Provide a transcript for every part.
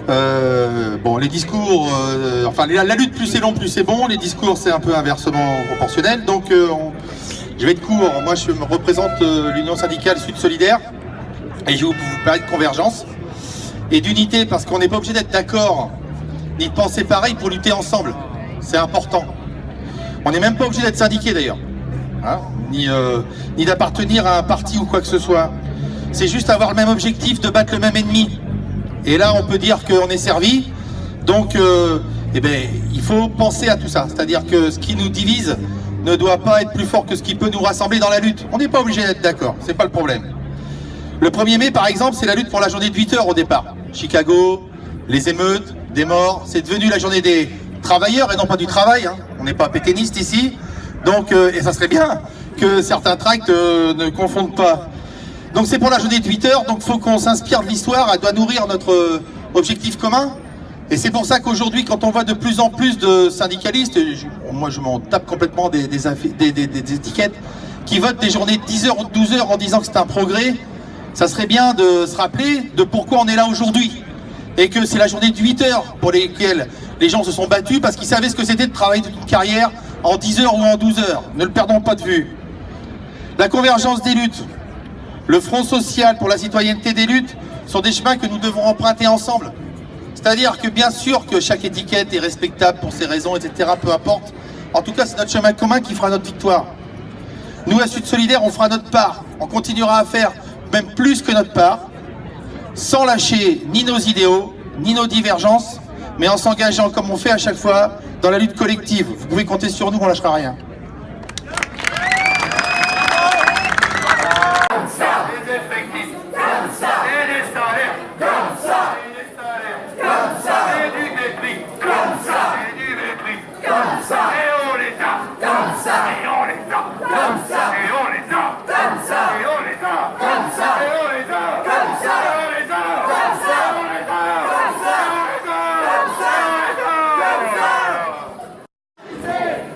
Bon, les discours, enfin la lutte plus c'est long plus c'est bon, les discours c'est un peu inversement proportionnel, donc je vais être court. Moi je me représente l'Union syndicale Sud Solidaire et je vais vous parler de convergence et d'unité parce qu'on n'est pas obligé d'être d'accord ni de penser pareil pour lutter ensemble, c'est important. On n'est même pas obligé d'être syndiqué d'ailleurs, hein, ni d'appartenir à un parti ou quoi que ce soit. C'est juste avoir le même objectif de battre le même ennemi. Et là, on peut dire qu'on est servi. Donc, eh ben, il faut penser à tout ça. C'est-à-dire que ce qui nous divise ne doit pas être plus fort que ce qui peut nous rassembler dans la lutte. On n'est pas obligé d'être d'accord, c'est pas le problème. Le 1er mai, par exemple, c'est la lutte pour la journée de 8 heures au départ. Chicago, les émeutes, des morts, c'est devenu la journée des travailleurs et non pas du travail. Hein. On n'est pas pétainistes ici. Donc, et ça serait bien que certains tracts ne confondent pas. Donc c'est pour la journée de 8 heures, donc il faut qu'on s'inspire de l'histoire, elle doit nourrir notre objectif commun. Et c'est pour ça qu'aujourd'hui, quand on voit de plus en plus de syndicalistes, moi je m'en tape complètement des étiquettes, qui votent des journées de 10 heures ou de 12 heures en disant que c'est un progrès, ça serait bien de se rappeler de pourquoi on est là aujourd'hui. Et que c'est la journée de 8 heures pour lesquelles les gens se sont battus parce qu'ils savaient ce que c'était de travailler toute une carrière en 10 heures ou en 12 heures. Ne le perdons pas de vue. La convergence des luttes. Le Front social pour la citoyenneté des luttes sont des chemins que nous devons emprunter ensemble. C'est-à-dire que bien sûr que chaque étiquette est respectable pour ses raisons, etc. Peu importe. En tout cas, c'est notre chemin commun qui fera notre victoire. Nous, à Sud Solidaire, on fera notre part. On continuera à faire même plus que notre part, sans lâcher ni nos idéaux, ni nos divergences, mais en s'engageant comme on fait à chaque fois dans la lutte collective. Vous pouvez compter sur nous, on ne lâchera rien.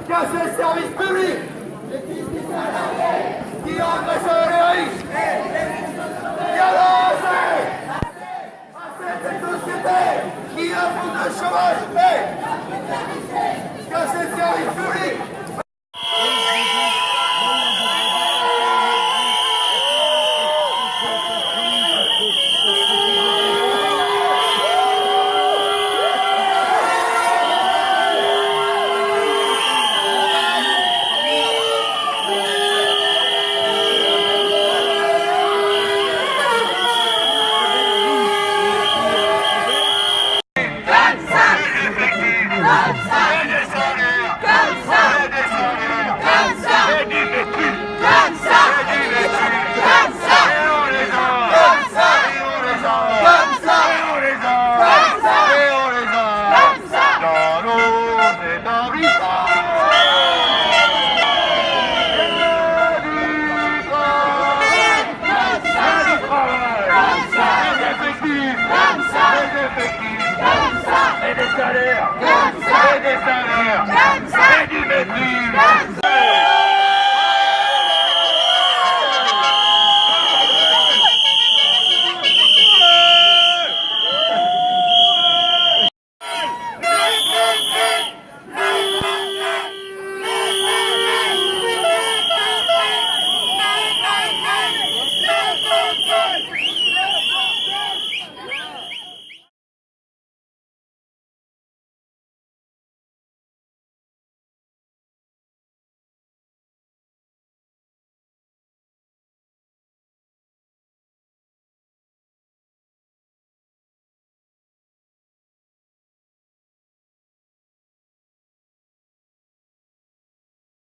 Casser le service public, qui agresse les riches, qui a lancé à cette société qui a beaucoup de chômage, casser le service public. Et des salaires, et du mépris.